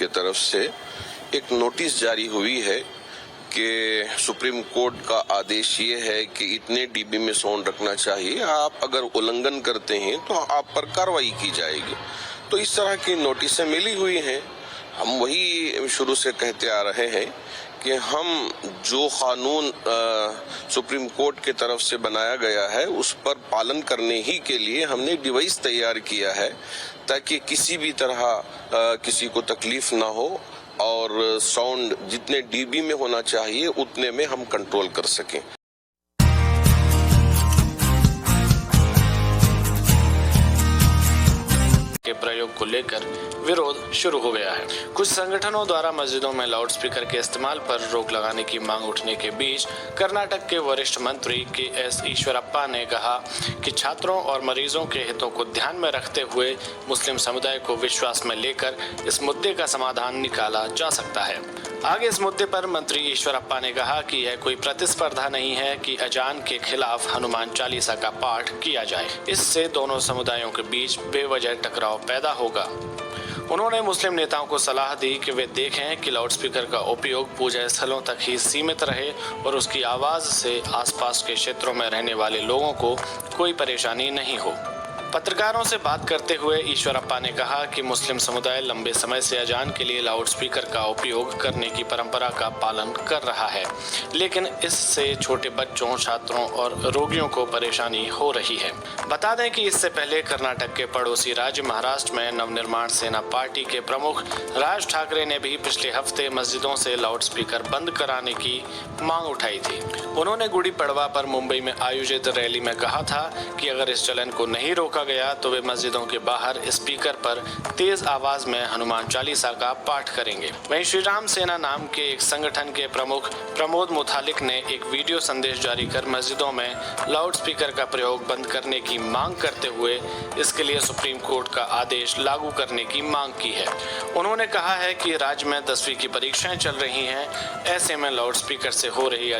के तरफ से एक नोटिस जारी हुई है कि सुप्रीम कोर्ट का आदेश ये है कि इतने डीबी में साउंड रखना चाहिए, आप अगर उल्लंघन करते हैं तो आप पर कार्रवाई की जाएगी। तो इस तरह की नोटिसें मिली हुई हैं। हम वही शुरू से कहते आ रहे हैं कि हम जो कानून सुप्रीम कोर्ट के तरफ से बनाया गया है उस पर पालन करने ही के लिए हमने डिवाइस तैयार किया है, ताकि किसी भी तरह किसी को तकलीफ ना हो और साउंड जितने डीबी में होना चाहिए उतने में हम कंट्रोल कर सकें। के प्रयोग को लेकर विरोध शुरू हो गया है। कुछ संगठनों द्वारा मस्जिदों में लाउडस्पीकर के इस्तेमाल पर रोक लगाने की मांग उठने के बीच कर्नाटक के वरिष्ठ मंत्री के.एस. ईश्वरप्पा ने कहा कि छात्रों और मरीजों के हितों को ध्यान में रखते हुए मुस्लिम समुदाय को विश्वास में लेकर इस मुद्दे का समाधान निकाला जा सकता है। आगे इस मुद्दे पर मंत्री ईश्वरप्पा ने कहा कि यह कोई प्रतिस्पर्धा नहीं है कि अजान के खिलाफ हनुमान चालीसा का पाठ किया जाए। इससे दोनों समुदायों के बीच बेवजह टकराव पैदा होगा। उन्होंने मुस्लिम नेताओं को सलाह दी कि वे देखें कि लाउडस्पीकर का उपयोग पूजा स्थलों तक ही सीमित रहे और उसकी आवाज से आसपास के क्षेत्रों में रहने वाले लोगों को कोई परेशानी नहीं हो। पत्रकारों से बात करते हुए ईश्वरप्पा ने कहा कि मुस्लिम समुदाय लंबे समय से अजान के लिए लाउडस्पीकर का उपयोग करने की परंपरा का पालन कर रहा है, लेकिन इससे छोटे बच्चों, छात्रों और रोगियों को परेशानी हो रही है। बता दें कि इससे पहले कर्नाटक के पड़ोसी राज्य महाराष्ट्र में नवनिर्माण सेना पार्टी के प्रमुख राज ठाकरे ने भी पिछले हफ्ते मस्जिदों से लाउडस्पीकर बंद कराने की मांग उठाई थी। उन्होंने गुड़ी पड़वा पर मुंबई में आयोजित रैली में कहा था कि अगर इस चलन को नहीं रोका गया तो वे मस्जिदों के बाहर स्पीकर पर तेज आवाज में हनुमान चालीसा का पाठ करेंगे। वहीं श्री राम सेना नाम के एक संगठन के प्रमुख प्रमोद मुथालिक ने एक वीडियो संदेश जारी कर मस्जिदों में लाउडस्पीकर का प्रयोग बंद करने की मांग करते हुए इसके लिए सुप्रीम कोर्ट का आदेश लागू करने की मांग की है। उन्होंने कहा है कि राज्य में 10वीं की परीक्षाएं चल रही हैं, ऐसे में लाउडस्पीकर से हो रही